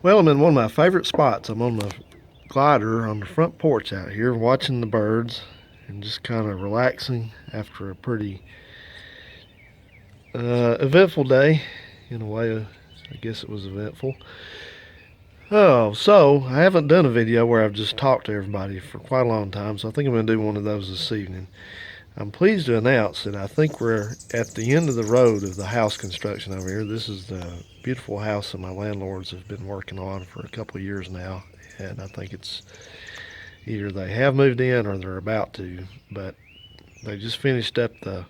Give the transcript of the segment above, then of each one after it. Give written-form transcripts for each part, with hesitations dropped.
Well, I'm in one of my favorite spots. I'm on the glider on the front porch out here watching the birds and just kind of relaxing after a pretty eventful day. In a way, I guess it was eventful. Oh, so I haven't done a video where I've just talked to everybody for quite a long time, so I think I'm going to do one of those this evening. I'm pleased to announce that I think we're at the end of the road of the house construction over here. This is the beautiful house that my landlords have been working on for a couple of years now, and I think it's either they have moved in or they're about to, but they just finished up the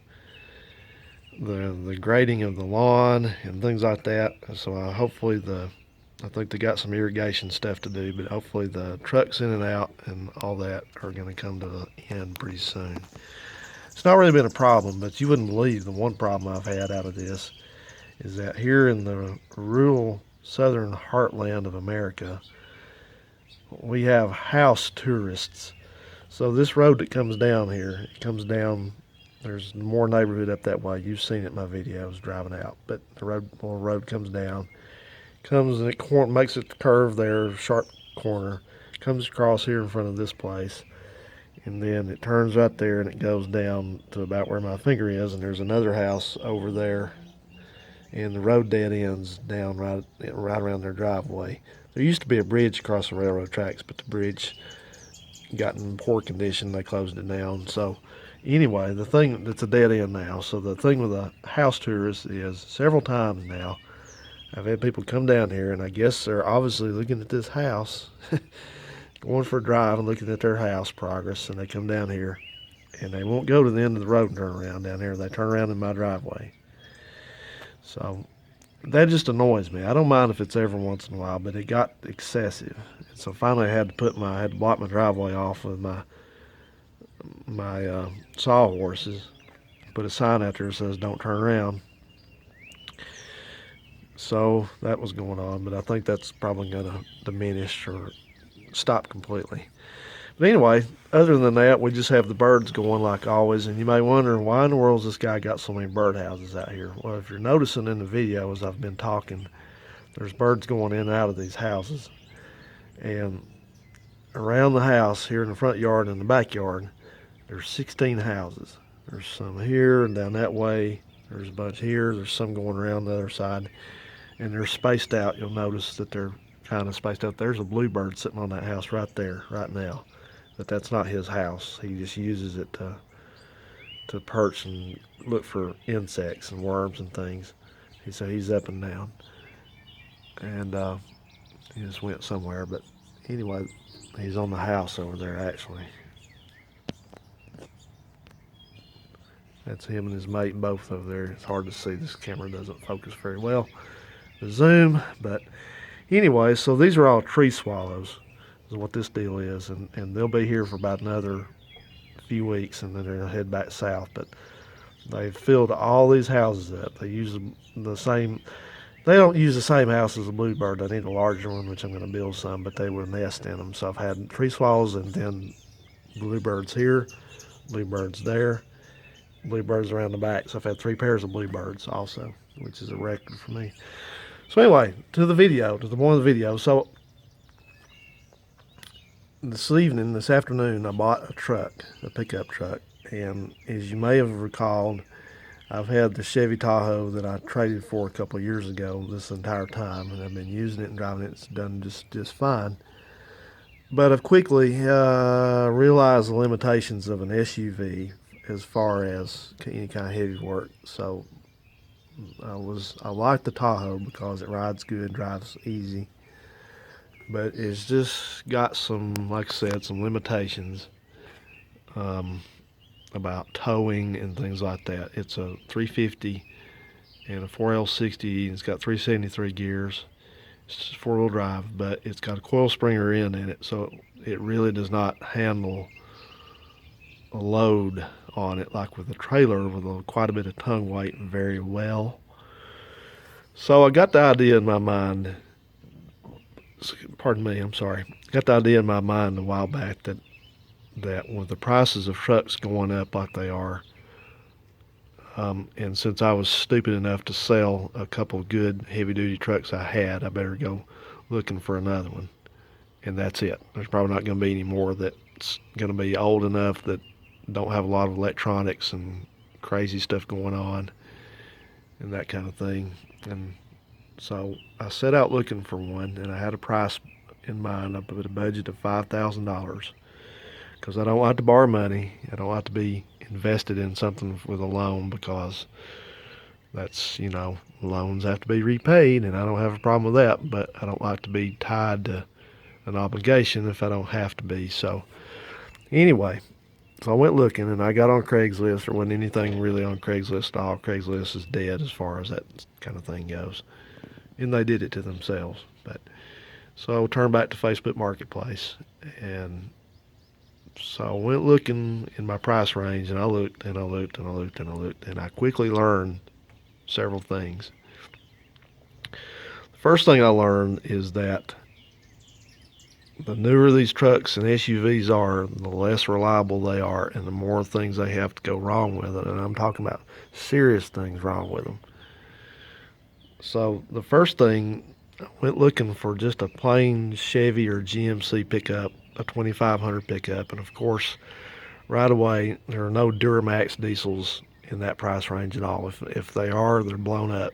grading of the lawn and things like that. So I think they got some irrigation stuff to do, but hopefully the trucks in and out and all that are going to come to the end pretty soon. It's not really been a problem, but you wouldn't believe the one problem I've had out of this is that here in the rural southern heartland of America, we have house tourists. So this road that comes down here, it comes down, there's more neighborhood up that way. You've seen it in my videos driving out, but the road comes down, comes and it makes it curve there, sharp corner, comes across here in front of this place, and then it turns right there and it goes down to about where my finger is, and there's another house over there, and the road dead ends down right around their driveway. There used to be a bridge across the railroad tracks, but the bridge got in poor condition. They closed it down. So anyway, the thing that's a dead end now. So the thing with the house tourists is several times now I've had people come down here, and I guess they're obviously looking at this house, going for a drive and looking at their house progress, and they come down here and they won't go to the end of the road and turn around down here. They turn around in my driveway. So that just annoys me. I don't mind if it's every once in a while, but it got excessive. And so finally I had to block my driveway off with my sawhorses. Put a sign out there that says don't turn around. So that was going on, but I think that's probably going to diminish or stop completely. But anyway, other than that, we just have the birds going like always. And you may wonder, why in the world has this guy got so many bird houses out here? Well, if you're noticing in the video as I've been talking, there's birds going in and out of these houses. And around the house, here in the front yard and the backyard, there's 16 houses. There's some here and down that way. There's a bunch here. There's some going around the other side. And they're spaced out. You'll notice that they're kind of spaced out. There's a bluebird sitting on that house right there, right now. But that's not his house. He just uses it to perch and look for insects and worms and things. So he's up and down. And he just went somewhere. But anyway, he's on the house over there actually. That's him and his mate both over there. It's hard to see. This camera doesn't focus very well. The zoom, but anyway, so these are all tree swallows is what this deal is, and they'll be here for about another few weeks, and then they'll head back south. But they've filled all these houses up. They use the same. They don't use the same house as a bluebird. They need a larger one, which I'm going to build some, but they would nest in them. So I've had tree swallows and then bluebirds here, bluebirds there, bluebirds around the back. So I've had 3 pairs of bluebirds also, which is a record for me. So anyway, to the video, to the point of the video. So this afternoon, I bought a pickup truck, and as you may have recalled, I've had the Chevy Tahoe that I traded for a couple of years ago this entire time, and I've been using it and driving it. It's done just fine. But I've quickly realized the limitations of an SUV as far as any kind of heavy work. So I like the Tahoe because it rides good, drives easy. But it's just got some, like I said, some limitations about towing and things like that. It's a 350 and a 4L60. It's got 373 gears. It's just 4-wheel drive, but it's got a coil spring rear end in it, so it really does not handle a load on it like with a trailer with quite a bit of tongue weight very well. So I got the idea in my mind. Pardon me, I'm sorry. Got the idea in my mind a while back that with the prices of trucks going up like they are, and since I was stupid enough to sell a couple of good heavy-duty trucks I better go looking for another one, and that's it. There's probably not going to be any more that's going to be old enough that don't have a lot of electronics and crazy stuff going on and that kind of thing. And so I set out looking for one, and I had a price in mind. I put a budget of $5,000 because I don't like to borrow money. I don't like to be invested in something with a loan because that's, loans have to be repaid, and I don't have a problem with that, but I don't like to be tied to an obligation if I don't have to be. So anyway, so I went looking, and I got on Craigslist. There wasn't anything really on Craigslist at all. Craigslist is dead as far as that kind of thing goes. And they did it to themselves. But so I turned back to Facebook Marketplace, and so I went looking in my price range, and I looked and I looked and I looked and I looked, and I quickly learned several things. The first thing I learned is that the newer these trucks and SUVs are, the less reliable they are, and the more things they have to go wrong with it. And I'm talking about serious things wrong with them. So the first thing, I went looking for just a plain Chevy or GMC pickup, a 2500 pickup, and of course, right away, there are no Duramax diesels in that price range at all. If they are, they're blown up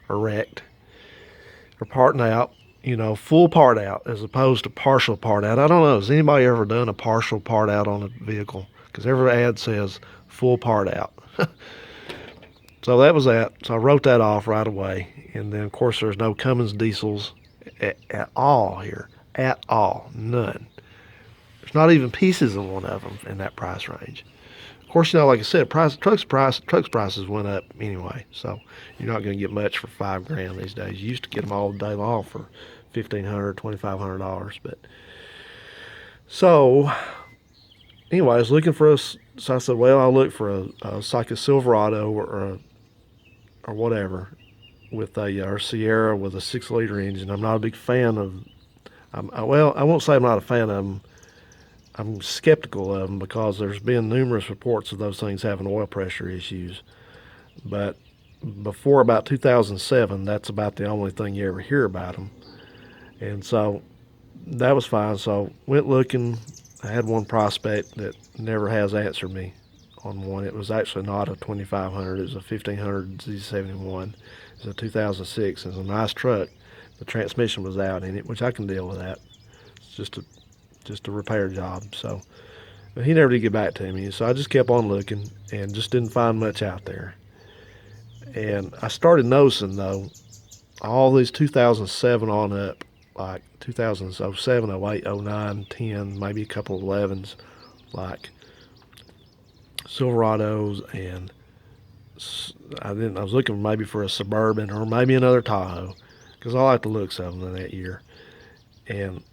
or wrecked or parting out, full part out as opposed to partial part out. I don't know, has anybody ever done a partial part out on a vehicle? Because every ad says full part out. So that was that. So I wrote that off right away. And then, of course, there's no Cummins diesels at all here. At all. None. There's not even pieces of one of them in that price range. Of course, like I said, trucks prices went up anyway. So you're not going to get much for $5,000 these days. You used to get them all day long for $1,500, $2,500. But so anyway, I was looking for so I said, well, I'll look for it's like a Silverado or whatever with or Sierra with a 6-liter engine. I'm not a big fan of. I won't say I'm not a fan of them. I'm skeptical of them because there's been numerous reports of those things having oil pressure issues. But before about 2007, that's about the only thing you ever hear about them. And so that was fine. So went looking. I had one prospect that never has answered me on one. It was actually not a 2500. It was a 1500 Z71. It was a 2006. It was a nice truck. The transmission was out in it, which I can deal with that. It's just a repair job. So, but he never did get back to me. So I just kept on looking and just didn't find much out there. And I started noticing though, all these 2007 on up, like 2007, 08, 09, 10, maybe a couple of 11s, like Silverados, and I was looking maybe for a Suburban or maybe another Tahoe because I like the looks of them in that year. And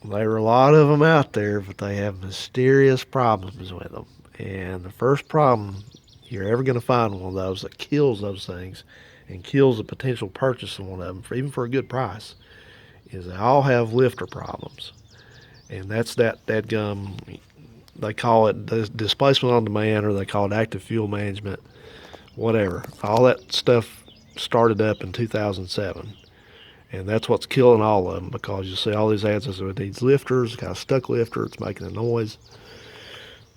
there are a lot of them out there, but they have mysterious problems with them. And the first problem you're ever going to find one of those that kills those things and kills the potential purchase of one of them, even for a good price, is they all have lifter problems. And that's that gum. They call it displacement on demand, or they call it active fuel management, whatever. All that stuff started up in 2007. And that's what's killing all of them, because you see all these ads that say it needs lifters, got a stuck lifter, it's making a noise.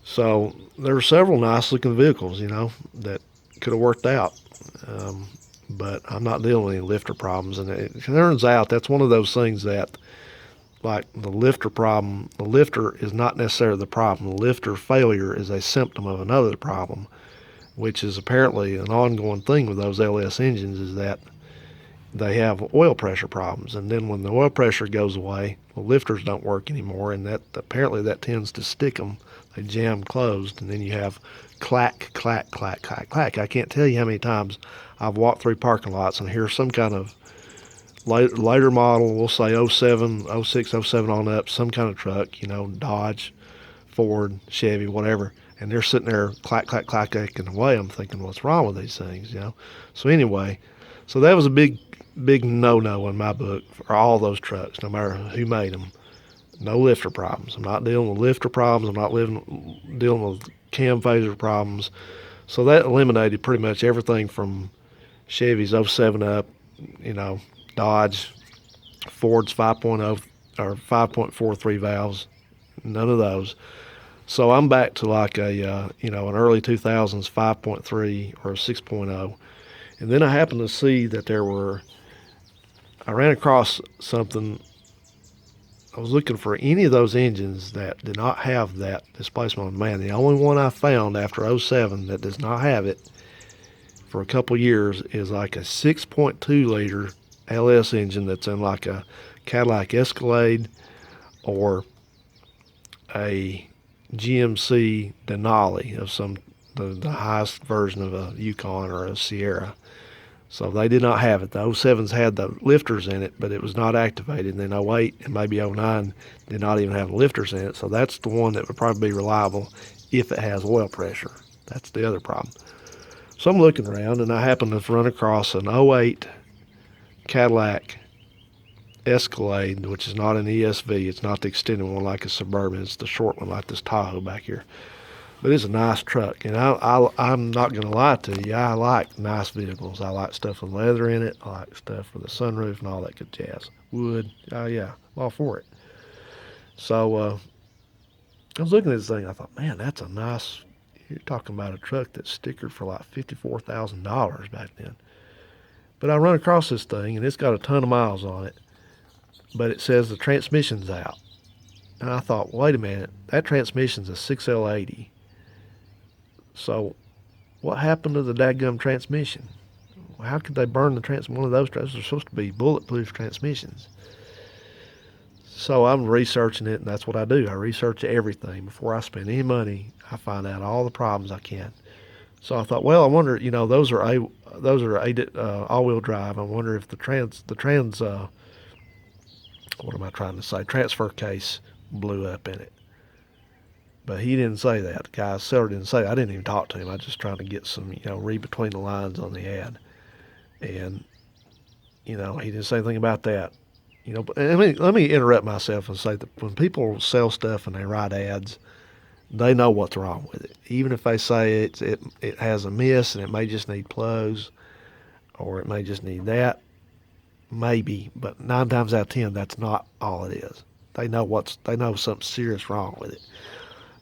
So there were several nice looking vehicles, that could have worked out. But I'm not dealing with any lifter problems. And it turns out that's one of those things that, like the lifter problem, the lifter is not necessarily the problem. The lifter failure is a symptom of another problem, which is apparently an ongoing thing with those LS engines, is that they have oil pressure problems. And then when the oil pressure goes away, the lifters don't work anymore, and that apparently that tends to stick them. They jam closed, and then you have clack, clack, clack, clack, clack. I can't tell you how many times I've walked through parking lots and hear some kind of later model, we'll say 07, 06, 07 on up, some kind of truck, Dodge, Ford, Chevy, whatever, and they're sitting there clack, clack, clacking away. I'm thinking, what's wrong with these things, So anyway, so that was a big no-no in my book for all those trucks, no matter who made them. No lifter problems. I'm not dealing with lifter problems. I'm not dealing with cam phaser problems. So that eliminated pretty much everything from Chevy's 07 up, Dodge, Ford's 5.0 or 5.43 valves, none of those. So I'm back to like a an early 2000s 5.3 or a 6.0. And then I happened to see that I ran across something. I was looking for any of those engines that did not have that displacement on demand. The only one I found after '07 that does not have it for a couple years is like a 6.2 liter LS engine that's in like a Cadillac Escalade or a GMC Denali of the highest version of a Yukon or a Sierra. So they did not have it. The '07s had the lifters in it, but it was not activated. And then '08 and maybe '09 did not even have the lifters in it. So that's the one that would probably be reliable if it has oil pressure. That's the other problem. So I'm looking around, and I happen to run across an '08 Cadillac Escalade, which is not an ESV. It's not the extended one like a Suburban. It's the short one like this Tahoe back here. But it's a nice truck, and I'm not going to lie to you. I like nice vehicles. I like stuff with leather in it. I like stuff with a sunroof and all that good jazz. Wood, oh yeah, I'm all for it. So I was looking at this thing. I thought, man, that's a nice. You're talking about a truck that's stickered for like $54,000 back then. But I run across this thing, and it's got a ton of miles on it. But it says the transmission's out. And I thought, wait a minute, that transmission's a 6L80. So what happened to the dadgum transmission? How could they burn one of those? Those are supposed to be bulletproof transmissions. So I'm researching it, and that's what I do. I research everything. Before I spend any money, I find out all the problems I can. So I thought, well, I wonder, those are all-wheel drive. I wonder if what am I trying to say? Transfer case blew up in it. But he didn't say that. The guy seller didn't say that. I didn't even talk to him. I was just trying to get some, read between the lines on the ad. And, he didn't say anything about that. But let me interrupt myself and say that when people sell stuff and they write ads, they know what's wrong with it. Even if they say it has a miss and it may just need plugs or it may just need that, maybe. But 9 times out of 10, that's not all it is. They know something serious wrong with it.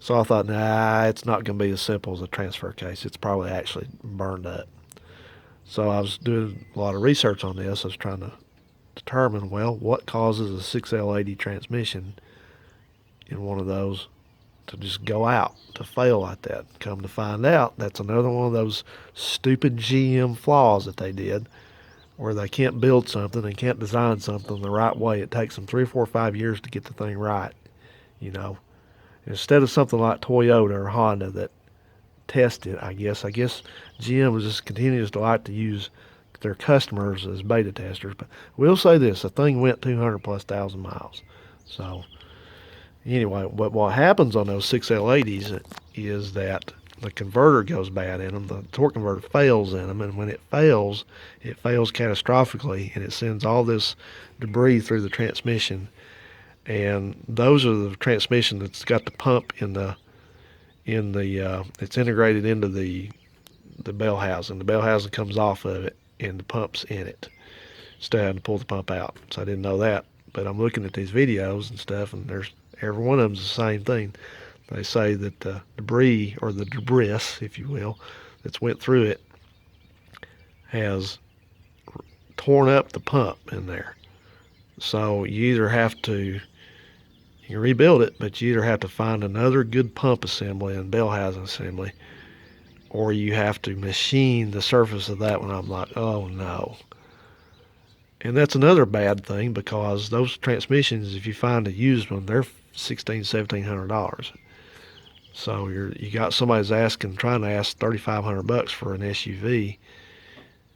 So I thought, nah, it's not going to be as simple as a transfer case. It's probably actually burned up. So I was doing a lot of research on this. I was trying to determine, well, what causes a 6L80 transmission in one of those to just go out, to fail like that. Come to find out, that's another one of those stupid GM flaws that they did, where they can't build something, they can't design something the right way. It takes them 3, 4, 5 years to get the thing right, Instead of something like Toyota or Honda that test it, I guess GM just continues to like to use their customers as beta testers. But we'll say this, the thing went 200,000+ miles. So anyway, what happens on those 6L80s is that the converter goes bad in them. The torque converter fails in them, and when it fails catastrophically, and it sends all this debris through the transmission. And those are the transmission that's got the pump it's integrated into the bell housing. The bell housing comes off of it, and the pump's in it. Instead of having to pull the pump out. So I didn't know that. But I'm looking at these videos and stuff, and every one of them's the same thing. They say that the debris, or the debris, if you will, that's went through it has torn up the pump in there. So you either have to rebuild it, but you either have to find another good pump assembly and bell housing assembly, or you have to machine the surface of that one. I'm like, oh no. And that's another bad thing, because those transmissions, if you find a used one, they're $1,700. So you got somebody's trying to ask $3,500 for an SUV,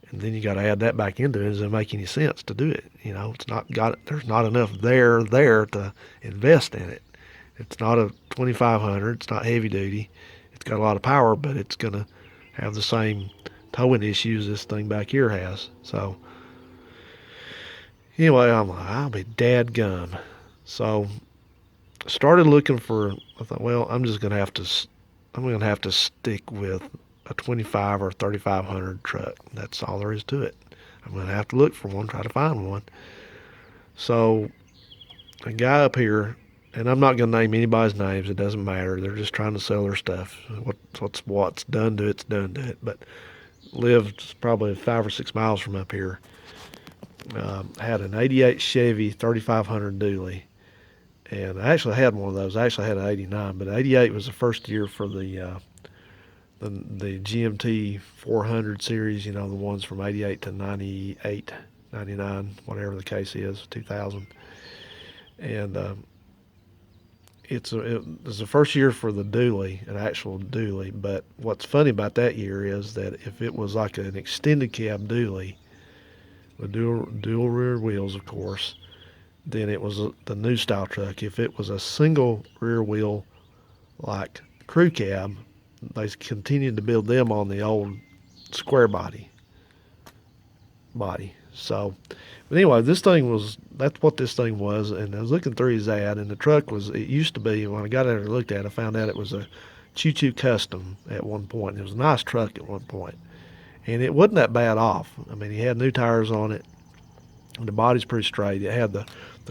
and then you got to add that back into it. It doesn't make any sense to do it. There's not enough there to invest in it. It's not a 2500. It's not heavy duty. It's got a lot of power, but it's going to have the same towing issues this thing back here has. So anyway, I'm like, I'll be dadgum. So I started looking I thought, well, I'm going to have to stick with a 25 or 3500 truck. That's all there is to it. I'm going to have to look for one, try to find one. So a guy up here, and I'm not going to name anybody's names. It doesn't matter. They're just trying to sell their stuff. What's done to it's done to it. But lived probably 5 or 6 miles from up here. Had an '88 Chevy 3500 dually, and I actually had one of those. I actually had an '89, but '88 was the first year for the GMT 400 series. You know, the ones from '88 to '98, '99, whatever the case is, 2000. And it was the first year for the dually, an actual dually. But what's funny about that year is that if it was like an extended cab dually with dual rear wheels, of course, then it was the new style truck. If it was a single rear wheel like crew cab, they continued to build them on the old square body. So, but anyway, that's what this thing was. And I was looking through his ad, and the truck it used to be, when I got out and looked at it, I found out it was a Choo Choo Custom at one point. It was a nice truck at one point. And it wasn't that bad off. I mean, he had new tires on it, and the body's pretty straight. It had the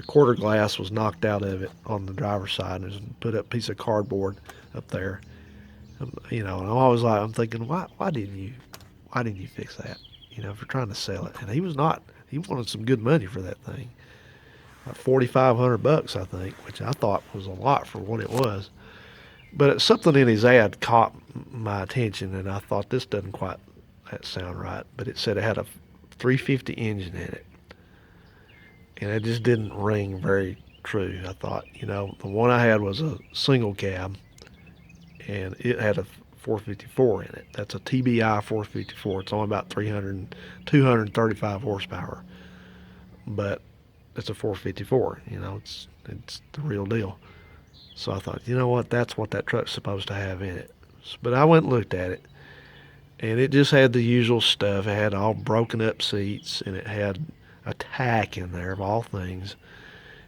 quarter glass was knocked out of it on the driver's side, and it was put up a piece of cardboard up there. You know, and I'm thinking, why didn't you fix that? You know, if you're trying to sell it. And he wanted some good money for that thing. Like $4,500, I think, which I thought was a lot for what it was. But something in his ad caught my attention, and I thought, this doesn't quite sound right. But it said it had a 350 engine in it. And it just didn't ring very true. I thought, you know, the one I had was a single cab, and it had a 454 in it. That's a TBI 454. It's only about 235 horsepower, but it's a 454. You know, it's the real deal. So I thought, you know what, that's what that truck's supposed to have in it. But I went and looked at it, and it just had the usual stuff. It had all broken up seats, and it had a tack in there of all things.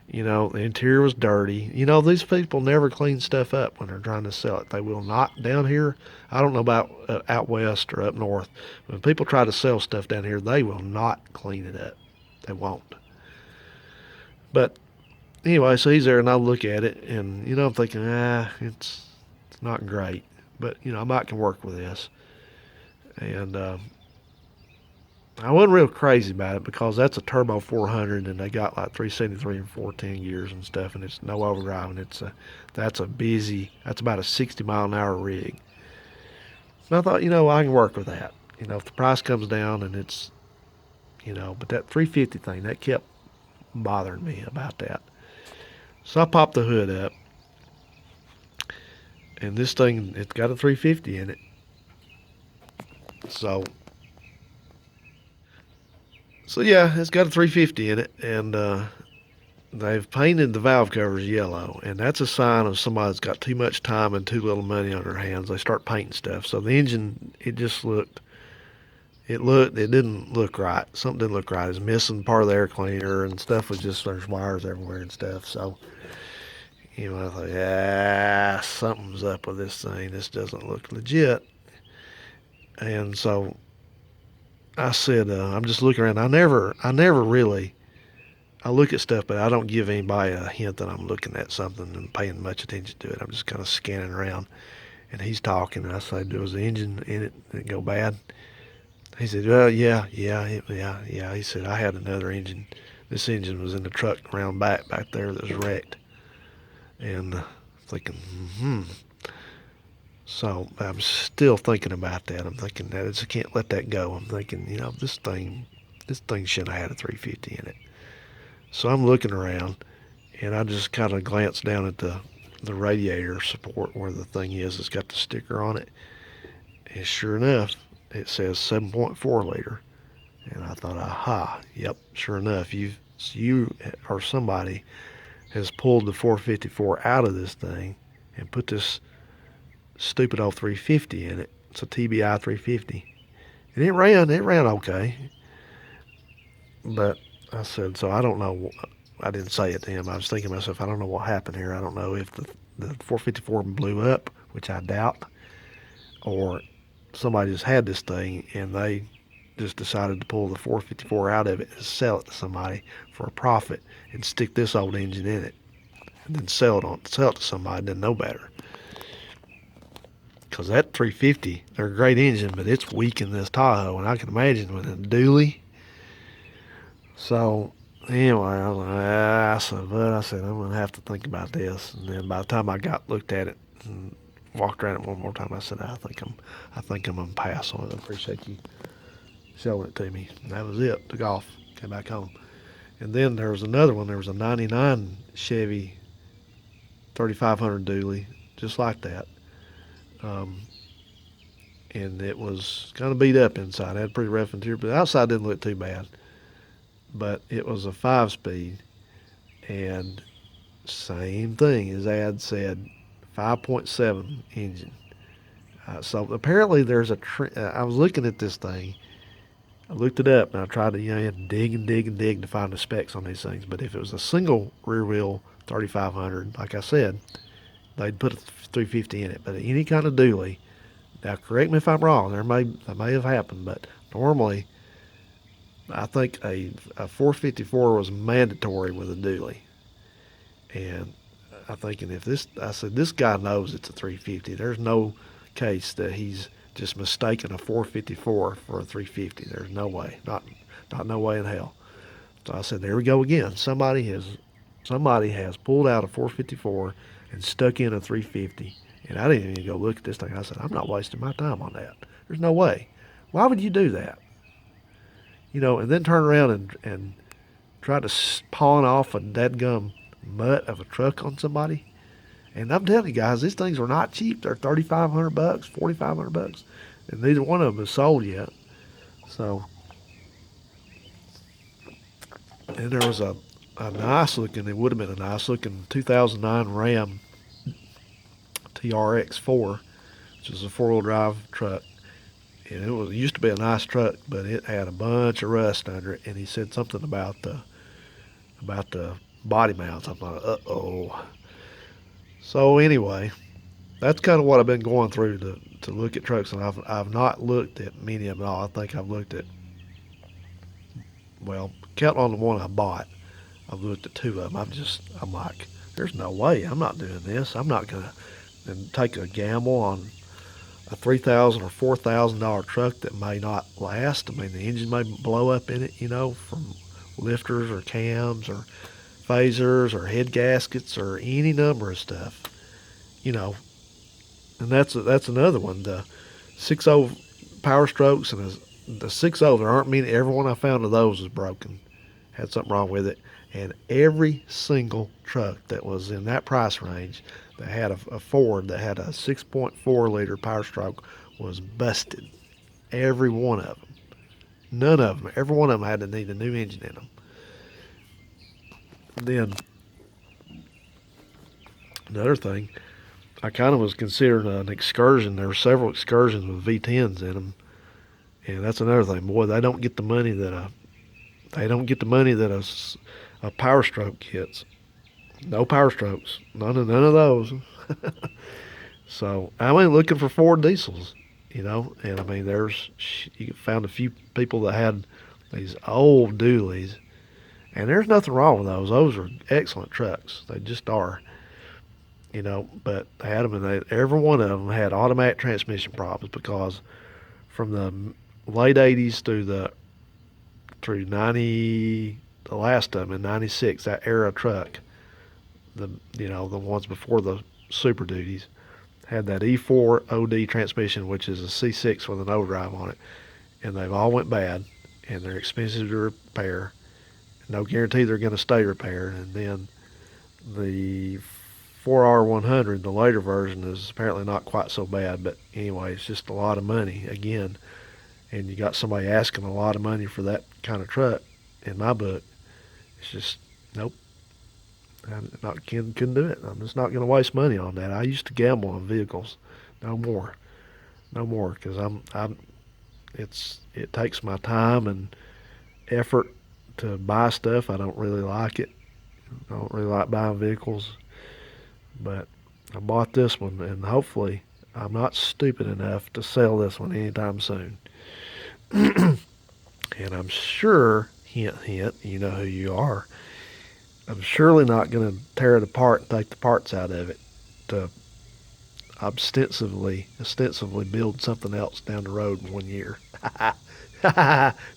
You know, the interior was dirty. You know, these people never clean stuff up when they're trying to sell it. They will not. Down here, I don't know about out west or up north. When people try to sell stuff down here, they will not clean it up. They won't. But anyway, so he's there, and I look at it, and, you know, I'm thinking, it's not great. But, you know, I might can work with this. And I wasn't real crazy about it because that's a turbo 400, and they got like 373 and 410 gears and stuff, and it's no overdrive, and that's about a 60-mile-an-hour rig. And I thought, you know, I can work with that. You know, if the price comes down, and it's, you know, but that 350 thing, that kept bothering me about that. So I popped the hood up, and this thing, it's got a 350 in it. So yeah, it's got a 350 in it, and they've painted the valve covers yellow, and that's a sign of somebody that's got too much time and too little money on their hands. They start painting stuff. So the engine, it didn't look right. Something didn't look right. It was missing part of the air cleaner, and stuff was just, there's wires everywhere and stuff. So, you know, I thought, something's up with this thing. This doesn't look legit. And so I said, I'm just looking around. I never really, I look at stuff, but I don't give anybody a hint that I'm looking at something and paying much attention to it. I'm just kind of scanning around. And he's talking, and I said, was the engine in it? Did it go bad? He said, well, yeah. He said, I had another engine. This engine was in the truck around back there that was wrecked. And thinking, So I'm still thinking about that. I'm thinking that I can't let that go. I'm thinking, you know, this thing shouldn't have had a 350 in it. So I'm looking around, and I just kind of glanced down at the radiator support where the thing is. It's got the sticker on it, and sure enough, it says 7.4 liter. And I thought, aha, yep, sure enough, you or somebody has pulled the 454 out of this thing and put this stupid old 350 in it. It's a TBI 350, and it ran okay. But I said, so I don't know. I didn't say it to him. I was thinking to myself, I don't know what happened here. I don't know if the 454 blew up, which I doubt, or somebody just had this thing and they just decided to pull the 454 out of it and sell it to somebody for a profit and stick this old engine in it and then sell it to somebody that didn't know better. Because that 350, they're a great engine, but it's weak in this Tahoe, and I can imagine with a dually. So anyway, I was like, I said, I'm gonna have to think about this. And then by the time I looked at it and walked around it one more time, I said, I think I'm gonna pass on it. I appreciate you showing it to me. And that was it. Took off, came back home. And then there was another one. There was a '99 Chevy 3500 dually, just like that. Um, and it was kind of beat up inside. It had a pretty rough interior, but the outside didn't look too bad. But it was a 5-speed, and same thing as Ad said, 5.7 engine. So apparently there's I was looking at this thing. I looked it up and I tried to, you had to dig and dig and dig to find the specs on these things. But if it was a single rear wheel 3500, like I said, they'd put a 350 in it. But any kind of dually, now correct me if I'm wrong, that may have happened, but normally I think a 454 was mandatory with a dually. And I'm thinking I said, this guy knows it's a 350. There's no case that he's just mistaken a 454 for a 350. There's no way, not no way in hell. So I said, there we go again. Somebody has pulled out a 454 and stuck in a 350. And I didn't even go look at this thing. I said, I'm not wasting my time on that. There's no way. Why would you do that? And then turn around and try to pawn off a dadgum mutt of a truck on somebody. And I'm telling you guys, these things are not cheap. They're $3,500, $4,500, and neither one of them is sold yet. So, and there was a nice looking, it would have been a nice looking 2009 Ram TRX4, which is a 4-wheel drive truck. And it used to be a nice truck, but it had a bunch of rust under it. And he said something about the body mounts. I'm like, uh-oh. So anyway, that's kind of what I've been going through to look at trucks, and I've not looked at many of them at all. I think I've looked at, well, counting on the one I bought, I've looked at 2 of them. I'm like, there's no way. I'm not doing this. I'm not gonna take a gamble on a $3,000 or $4,000 truck that may not last. I mean, the engine may blow up in it, from lifters or cams or phasers or head gaskets or any number of stuff, And that's another one. The 6.0 Power Strokes and the 6.0, there aren't many. Every one I found of those was broken, had something wrong with it. And every single truck that was in that price range that had a Ford that had a 6.4 liter Power Stroke was busted. Every one of them. None of them. Every one of them had to need a new engine in them. Then another thing, I kind of was considering an excursion. There were several excursions with V10s in them, and that's another thing. Boy, they don't get the money that a Power Stroke gets. No Power Strokes, none of those. So I'm looking for Ford diesels, and I mean, you found a few people that had these old dualies. And there's nothing wrong with those. Those are excellent trucks. They just are. But they had them, and every one of them had automatic transmission problems because from the late 80s through 90, the last of them in 96, that era truck, the ones before the Super Duties, had that E4 OD transmission, which is a C6 with an overdrive on it. And they've all went bad, and they're expensive to repair. No guarantee they're going to stay repaired. And then the 4R100, the later version, is apparently not quite so bad. But anyway, it's just a lot of money again. And you got somebody asking a lot of money for that kind of truck. In my book, it's just, nope. Couldn't do it. I'm just not going to waste money on that. I used to gamble on vehicles. No more. Because it takes my time and effort to buy stuff. I don't really like it. I don't really like buying vehicles. But I bought this one, and hopefully I'm not stupid enough to sell this one anytime soon. And I'm sure, hint, hint, you know who you are, I'm surely not going to tear it apart and take the parts out of it to ostensibly build something else down the road in 1 year.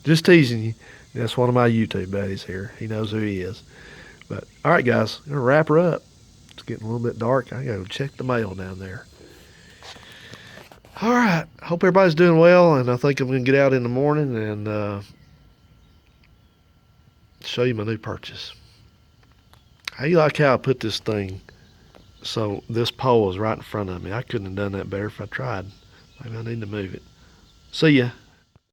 Just teasing you. That's one of my YouTube buddies here. He knows who he is. But all right, guys, I'm gonna wrap her up. It's getting a little bit dark. I gotta go check the mail down there. All right. Hope everybody's doing well, and I think I'm gonna get out in the morning and show you my new purchase. How you like how I put this thing so this pole is right in front of me? I couldn't have done that better if I tried. Maybe I need to move it. See ya.